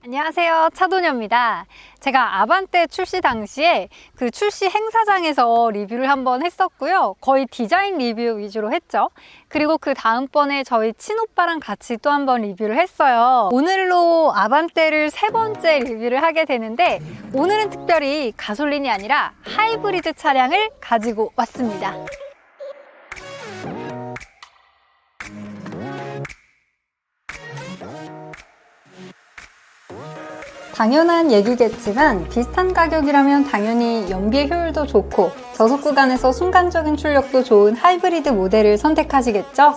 안녕하세요, 차도녀입니다. 제가 아반떼 출시 당시에 그 출시 행사장에서 리뷰를 한번 했었고요. 거의 디자인 리뷰 위주로 했죠. 그리고 그 다음번에 저희 친오빠랑 같이 또 한번 리뷰를 했어요. 오늘로 아반떼를 세 번째 리뷰를 하게 되는데, 오늘은 특별히 가솔린이 아니라 하이브리드 차량을 가지고 왔습니다. 당연한 얘기겠지만 비슷한 가격이라면 당연히 연비의 효율도 좋고 저속 구간에서 순간적인 출력도 좋은 하이브리드 모델을 선택하시겠죠?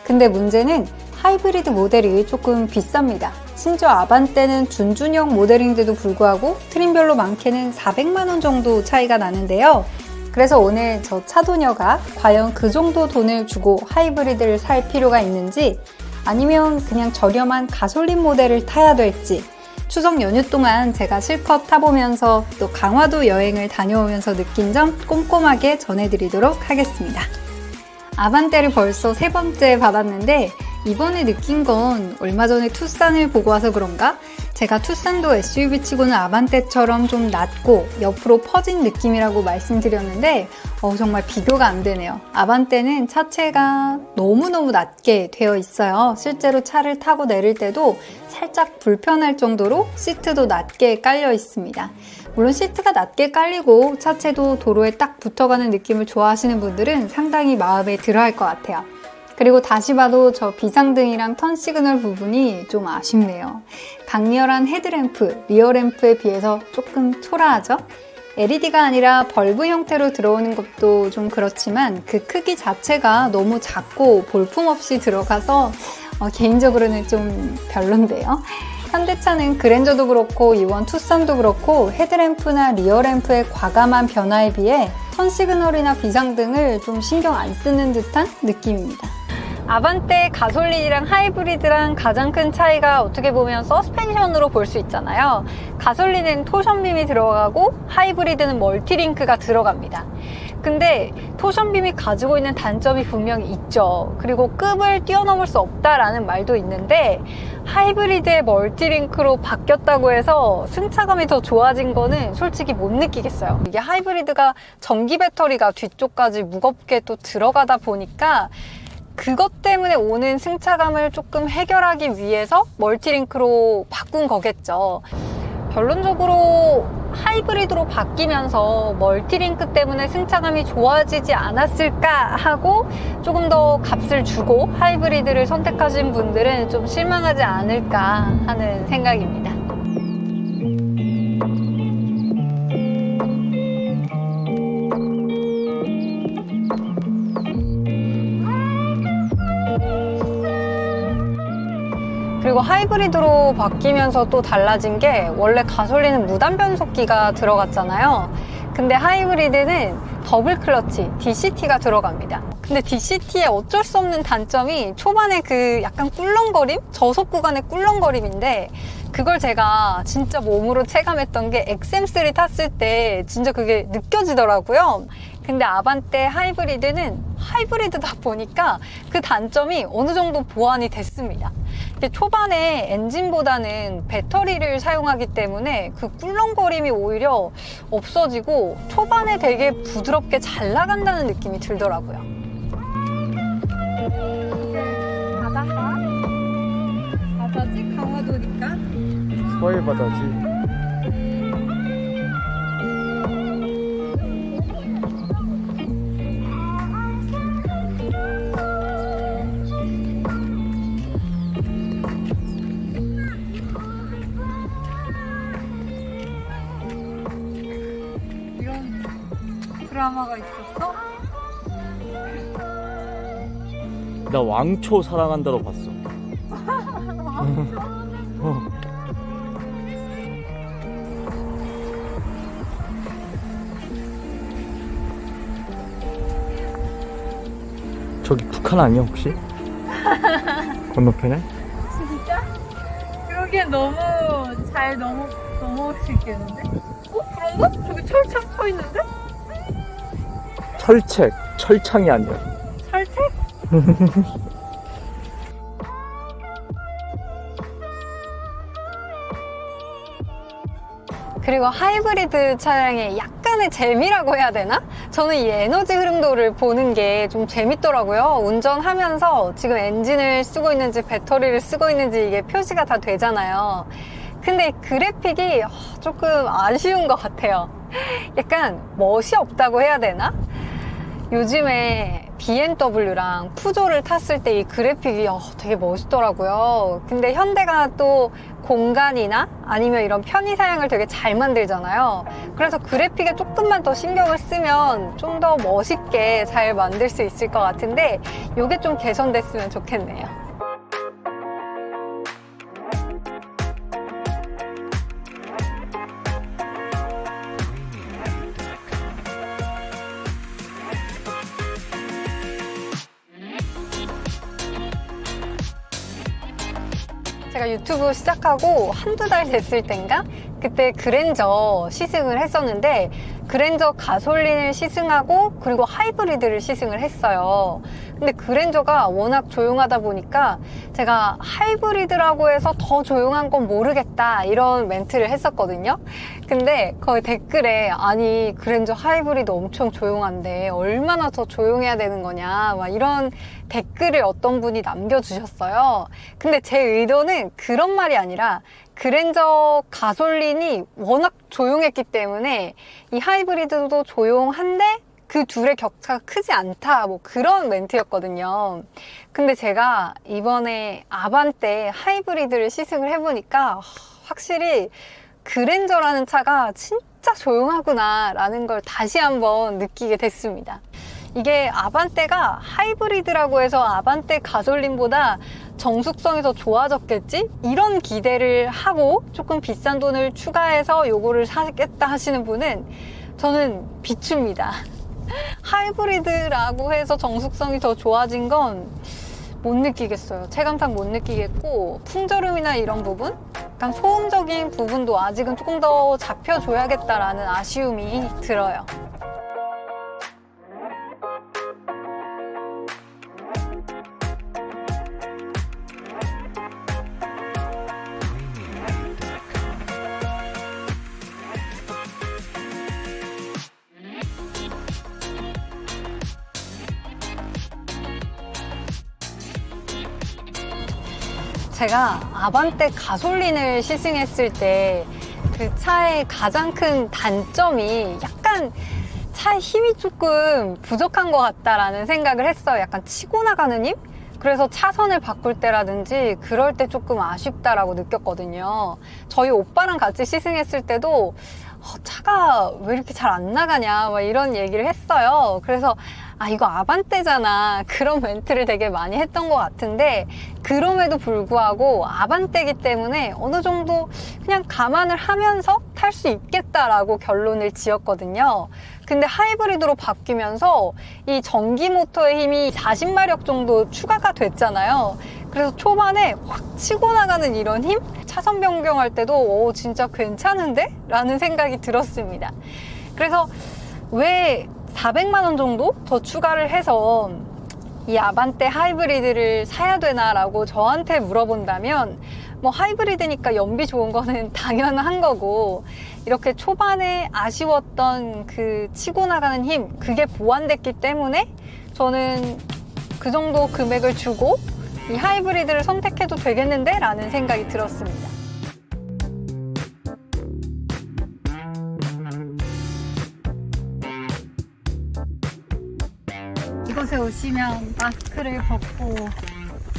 근데 문제는 하이브리드 모델이 조금 비쌉니다. 심지어 아반떼는 준준형 모델인데도 불구하고 트림별로 많게는 400만원 정도 차이가 나는데요. 그래서 오늘 저 차도녀가 과연 그 정도 돈을 주고 하이브리드를 살 필요가 있는지, 아니면 그냥 저렴한 가솔린 모델을 타야 될지, 추석 연휴 동안 제가 실컷 타보면서 또 강화도 여행을 다녀오면서 느낀 점 꼼꼼하게 전해드리도록 하겠습니다. 아반떼를 벌써 세 번째 받았는데, 이번에 느낀 건 얼마 전에 투싼을 보고 와서 그런가? 제가 투싼도 SUV치고는 아반떼처럼 좀 낮고 옆으로 퍼진 느낌이라고 말씀드렸는데 정말 비교가 안 되네요. 아반떼는 차체가 너무너무 낮게 되어 있어요. 실제로 차를 타고 내릴 때도 살짝 불편할 정도로 시트도 낮게 깔려 있습니다. 물론 시트가 낮게 깔리고 차체도 도로에 딱 붙어가는 느낌을 좋아하시는 분들은 상당히 마음에 들어할 것 같아요. 그리고 다시 봐도 저 비상등이랑 턴 시그널 부분이 좀 아쉽네요. 강렬한 헤드램프, 리어램프에 비해서 조금 초라하죠? LED가 아니라 벌브 형태로 들어오는 것도 좀 그렇지만 그 크기 자체가 너무 작고 볼품없이 들어가서 개인적으로는 좀 별론데요. 현대차는 그랜저도 그렇고 이원 투싼도 그렇고 헤드램프나 리어램프의 과감한 변화에 비해 턴 시그널이나 비상등을 좀 신경 안 쓰는 듯한 느낌입니다. 아반떼 가솔린이랑 하이브리드랑 가장 큰 차이가 어떻게 보면 서스펜션으로 볼 수 있잖아요. 가솔린은 토션빔이 들어가고 하이브리드는 멀티링크가 들어갑니다. 근데 토션빔이 가지고 있는 단점이 분명히 있죠. 그리고 급을 뛰어넘을 수 없다라는 말도 있는데, 하이브리드의 멀티링크로 바뀌었다고 해서 승차감이 더 좋아진 거는 솔직히 못 느끼겠어요. 이게 하이브리드가 전기 배터리가 뒤쪽까지 무겁게 또 들어가다 보니까 그것 때문에 오는 승차감을 조금 해결하기 위해서 멀티링크로 바꾼 거겠죠. 결론적으로 하이브리드로 바뀌면서 멀티링크 때문에 승차감이 좋아지지 않았을까 하고 조금 더 값을 주고 하이브리드를 선택하신 분들은 좀 실망하지 않을까 하는 생각입니다. 그리고 하이브리드로 바뀌면서 또 달라진 게, 원래 가솔린은 무단 변속기가 들어갔잖아요. 근데 하이브리드는 더블 클러치, DCT가 들어갑니다. 근데 DCT의 어쩔 수 없는 단점이 초반에 그 약간 꿀렁거림? 저속 구간의 꿀렁거림인데, 그걸 제가 진짜 몸으로 체감했던 게 XM3 탔을 때 진짜 그게 느껴지더라고요. 근데 아반떼 하이브리드는 하이브리드다 보니까 그 단점이 어느 정도 보완이 됐습니다. 초반에 엔진보다는 배터리를 사용하기 때문에 그 꿀렁거림이 오히려 없어지고 초반에 되게 부드럽게 잘 나간다는 느낌이 들더라고요. 바다가 바다지? 강화도니까? 서해 바다지. 드라마가 있었어? 나 왕초 사랑한다로 봤어. 저기 북한 아니야 혹시? 건너편에? 진짜? 그러기엔 너무 잘 넘어올 수 있겠는데? 그런가? 저기 철창 쳐 있는데? 철책, 철창이 아니야. 철책? 그리고 하이브리드 차량의 약간의 재미라고 해야 되나? 저는 이 에너지 흐름도를 보는 게 좀 재밌더라고요. 운전하면서 지금 엔진을 쓰고 있는지 배터리를 쓰고 있는지 이게 표시가 다 되잖아요. 근데 그래픽이 조금 아쉬운 것 같아요. 약간 멋이 없다고 해야 되나? 요즘에 BMW랑 푸조를 탔을 때 이 그래픽이 되게 멋있더라고요. 근데 현대가 또 공간이나 아니면 이런 편의 사양을 되게 잘 만들잖아요. 그래서 그래픽에 조금만 더 신경을 쓰면 좀 더 멋있게 잘 만들 수 있을 것 같은데 이게 좀 개선됐으면 좋겠네요. 제가 유튜브 시작하고 한두 달 됐을 땐가? 그때 그랜저 시승을 했었는데 그랜저 가솔린을 시승하고 그리고 하이브리드를 시승을 했어요. 근데 그랜저가 워낙 조용하다 보니까 제가 하이브리드라고 해서 더 조용한 건 모르겠다 이런 멘트를 했었거든요. 근데 거기 댓글에 아니 그랜저 하이브리드 엄청 조용한데 얼마나 더 조용해야 되는 거냐 막 이런 댓글을 어떤 분이 남겨주셨어요. 근데 제 의도는 그런 말이 아니라 그랜저 가솔린이 워낙 조용했기 때문에 이 하이브리드도 조용한데 그 둘의 격차가 크지 않다 뭐 그런 멘트였거든요. 근데 제가 이번에 아반떼 하이브리드를 시승을 해보니까 확실히 그랜저라는 차가 진짜 조용하구나 라는 걸 다시 한번 느끼게 됐습니다. 이게 아반떼가 하이브리드라고 해서 아반떼 가솔린보다 정숙성이 더 좋아졌겠지? 이런 기대를 하고 조금 비싼 돈을 추가해서 요거를 사겠다 하시는 분은 저는 비춥니다. 하이브리드라고 해서 정숙성이 더 좋아진 건 못 느끼겠어요. 체감상 못 느끼겠고 풍절음이나 이런 부분? 약간 소음적인 부분도 아직은 조금 더 잡혀줘야겠다라는 아쉬움이 들어요. 제가 아반떼 가솔린을 시승했을 때 그 차의 가장 큰 단점이 약간 차의 힘이 조금 부족한 것 같다라는 생각을 했어요. 약간 치고 나가는 힘? 그래서 차선을 바꿀 때라든지 그럴 때 조금 아쉽다라고 느꼈거든요. 저희 오빠랑 같이 시승했을 때도 차가 왜 이렇게 잘 안 나가냐 막 이런 얘기를 했어요. 그래서 이거 아반떼잖아 그런 멘트를 되게 많이 했던 것 같은데 그럼에도 불구하고 아반떼이기 때문에 어느 정도 그냥 감안을 하면서 탈 수 있겠다라고 결론을 지었거든요. 근데 하이브리드로 바뀌면서 이 전기 모터의 힘이 40마력 정도 추가가 됐잖아요. 그래서 초반에 확 치고 나가는 이런 힘? 차선 변경할 때도 진짜 괜찮은데? 라는 생각이 들었습니다. 그래서 왜 400만 원 정도 더 추가를 해서 이 아반떼 하이브리드를 사야 되나 라고 저한테 물어본다면 뭐 하이브리드니까 연비 좋은 거는 당연한 거고 이렇게 초반에 아쉬웠던 그 치고 나가는 힘 그게 보완됐기 때문에 저는 그 정도 금액을 주고 이 하이브리드를 선택해도 되겠는데? 라는 생각이 들었습니다. 이곳에 오시면 마스크를 벗고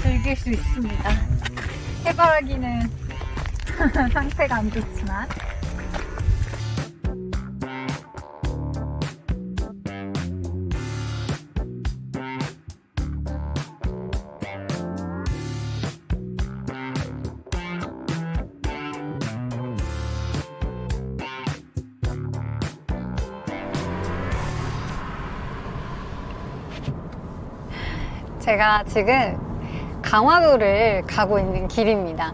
즐길 수 있습니다. 해바라기는 상태가 안 좋지만 제가 지금 강화도를 가고 있는 길입니다.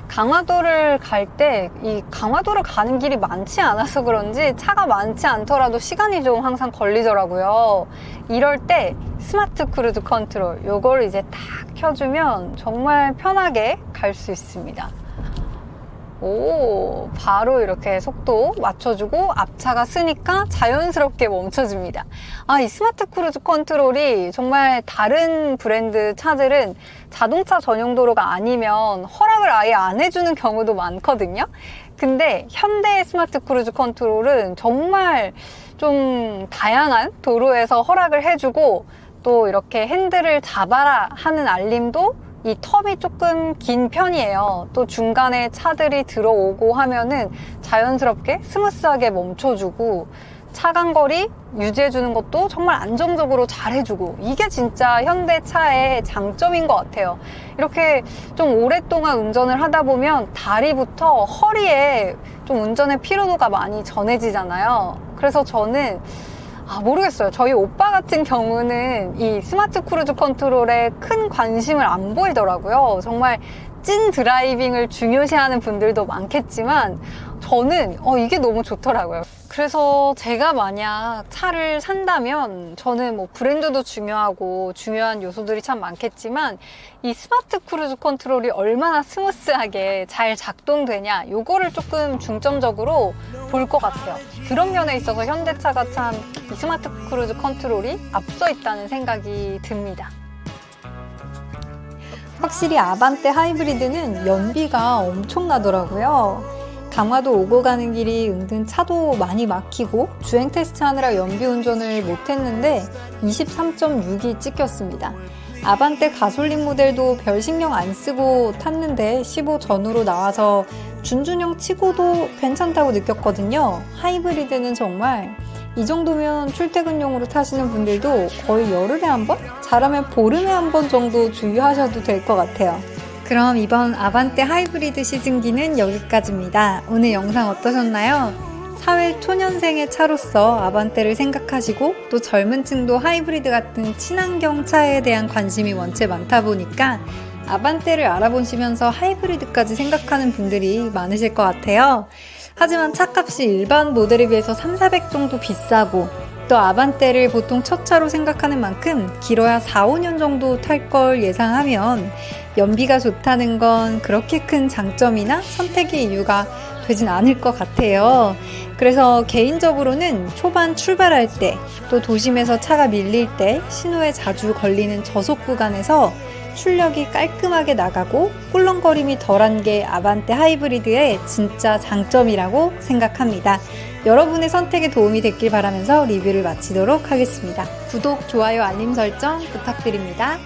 강화도를 갈 때 이 강화도를 가는 길이 많지 않아서 그런지 차가 많지 않더라도 시간이 좀 항상 걸리더라고요. 이럴 때 스마트 크루즈 컨트롤 요걸 이제 딱 켜주면 정말 편하게 갈 수 있습니다. 오, 바로 이렇게 속도 맞춰주고 앞차가 쓰니까 자연스럽게 멈춰줍니다. 아, 이 스마트 크루즈 컨트롤이 정말 다른 브랜드 차들은 자동차 전용 도로가 아니면 허락을 아예 안 해주는 경우도 많거든요. 근데 현대의 스마트 크루즈 컨트롤은 정말 좀 다양한 도로에서 허락을 해주고 또 이렇게 핸들을 잡아라 하는 알림도 이 텀이 조금 긴 편이에요. 또 중간에 차들이 들어오고 하면은 자연스럽게 스무스하게 멈춰주고 차간거리 유지해주는 것도 정말 안정적으로 잘해주고 이게 진짜 현대차의 장점인 것 같아요. 이렇게 좀 오랫동안 운전을 하다 보면 다리부터 허리에 좀 운전의 피로도가 많이 전해지잖아요. 그래서 저는 모르겠어요. 저희 오빠 같은 경우는 이 스마트 크루즈 컨트롤에 큰 관심을 안 보이더라고요. 정말 찐 드라이빙을 중요시하는 분들도 많겠지만 저는 이게 너무 좋더라고요. 그래서 제가 만약 차를 산다면 저는 뭐 브랜드도 중요하고 중요한 요소들이 참 많겠지만 이 스마트 크루즈 컨트롤이 얼마나 스무스하게 잘 작동되냐 요거를 조금 중점적으로 볼 것 같아요. 그런 면에 있어서 현대차가 참 이 스마트 크루즈 컨트롤이 앞서 있다는 생각이 듭니다. 확실히 아반떼 하이브리드는 연비가 엄청나더라고요. 강화도 오고 가는 길이 은근 차도 많이 막히고 주행 테스트 하느라 연비 운전을 못했는데 23.6이 찍혔습니다. 아반떼 가솔린 모델도 별 신경 안 쓰고 탔는데 15 전후로 나와서 준준형 치고도 괜찮다고 느꼈거든요. 하이브리드는 정말 이 정도면 출퇴근용으로 타시는 분들도 거의 열흘에 한 번? 잘하면 보름에 한 번 정도 주유하셔도 될 것 같아요. 그럼 이번 아반떼 하이브리드 시즌기는 여기까지입니다. 오늘 영상 어떠셨나요? 사회 초년생의 차로서 아반떼를 생각하시고 또 젊은 층도 하이브리드 같은 친환경 차에 대한 관심이 원체 많다 보니까 아반떼를 알아보시면서 하이브리드까지 생각하는 분들이 많으실 것 같아요. 하지만 차값이 일반 모델에 비해서 3,400 정도 비싸고 또 아반떼를 보통 첫 차로 생각하는 만큼 길어야 4, 5년 정도 탈 걸 예상하면 연비가 좋다는 건 그렇게 큰 장점이나 선택의 이유가 되진 않을 것 같아요. 그래서 개인적으로는 초반 출발할 때 또 도심에서 차가 밀릴 때 신호에 자주 걸리는 저속 구간에서 출력이 깔끔하게 나가고 꿀렁거림이 덜한 게 아반떼 하이브리드의 진짜 장점이라고 생각합니다. 여러분의 선택에 도움이 됐길 바라면서 리뷰를 마치도록 하겠습니다. 구독, 좋아요, 알림 설정 부탁드립니다.